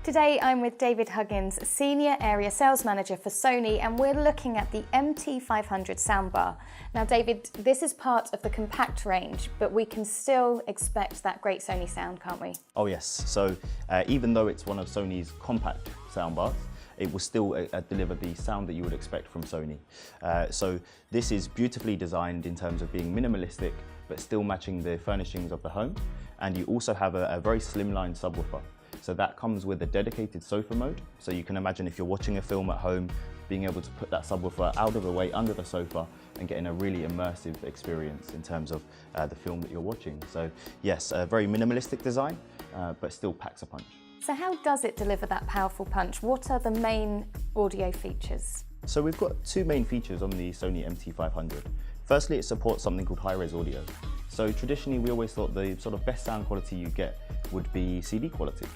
Today I'm with David Huggins, Senior Area Sales Manager for Sony, and we're looking at the MT500 soundbar. Now David, this is part of the compact range, but we can still expect that great Sony sound, can't we? Oh yes, so even though it's one of Sony's compact soundbars, it will still deliver the sound that you would expect from Sony. So this is beautifully designed in terms of being minimalistic, but still matching the furnishings of the home. And you also have a very slimline subwoofer. So that comes with a dedicated sofa mode. So you can imagine if you're watching a film at home, being able to put that subwoofer out of the way under the sofa and getting a really immersive experience in terms of the film that you're watching. So yes, a very minimalistic design, but still packs a punch. So how does it deliver that powerful punch? What are the main audio features? So we've got two main features on the Sony MT500. Firstly, it supports something called high-res audio. So traditionally, we always thought the sort of best sound quality you get would be CD quality.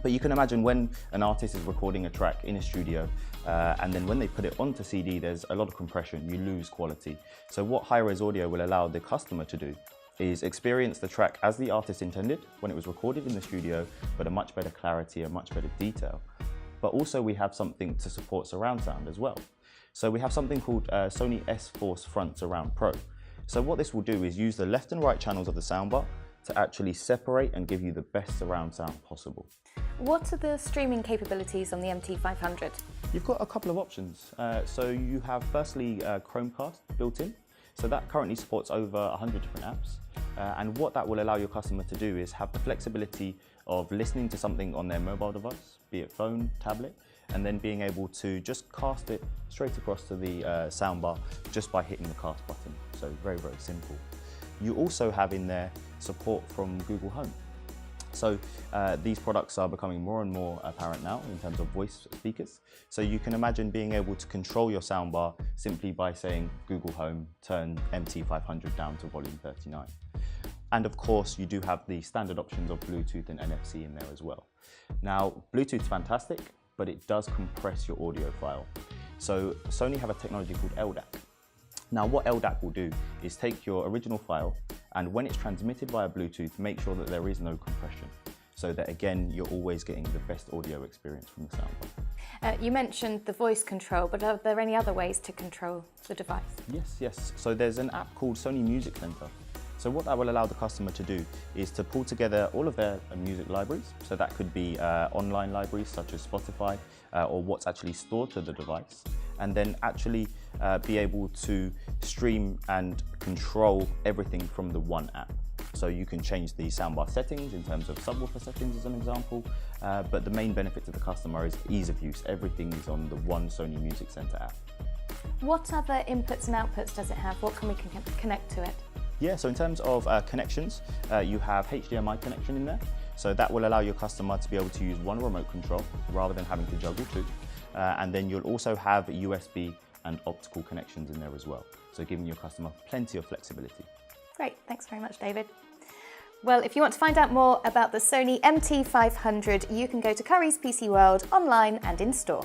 But you can imagine when an artist is recording a track in a studio, and then when they put it onto CD, there's a lot of compression, you lose quality. So what high-res audio will allow the customer to do is experience the track as the artist intended when it was recorded in the studio, but a much better clarity, a much better detail. But also we have something to support surround sound as well. So we have something called Sony S-Force Front Surround Pro. So what this will do is use the left and right channels of the soundbar to actually separate and give you the best surround sound possible. What are the streaming capabilities on the MT500? You've got a couple of options. So you have firstly Chromecast built in. So that currently supports over 100 different apps. And what that will allow your customer to do is have the flexibility of listening to something on their mobile device, be it phone, tablet, and then being able to just cast it straight across to the soundbar just by hitting the cast button. So very, very simple. You also have in there support from Google Home. So these products are becoming more and more apparent now in terms of voice speakers. So you can imagine being able to control your soundbar simply by saying Google Home, turn MT500 down to volume 39. And of course, you do have the standard options of Bluetooth and NFC in there as well. Now, Bluetooth's fantastic, but it does compress your audio file. So Sony have a technology called LDAC. Now what LDAC will do is take your original file, and when it's transmitted via Bluetooth, make sure that there is no compression, so that again, you're always getting the best audio experience from the soundbar. You mentioned the voice control, but are there any other ways to control the device? Yes. So there's an app called Sony Music Center. So what that will allow the customer to do is to pull together all of their music libraries. So that could be online libraries such as Spotify or what's actually stored to the device, and then actually be able to stream and control everything from the one app. So you can change the soundbar settings in terms of subwoofer settings as an example, but the main benefit to the customer is ease of use. Everything is on the one Sony Music Center app. What other inputs and outputs does it have? What can we connect to it? Yeah, so in terms of connections, you have HDMI connection in there. So that will allow your customer to be able to use one remote control rather than having to juggle two. And then you'll also have USB and optical connections in there as well. So giving your customer plenty of flexibility. Great, thanks very much, David. Well, if you want to find out more about the Sony MT500, you can go to Currys PC World online and in store.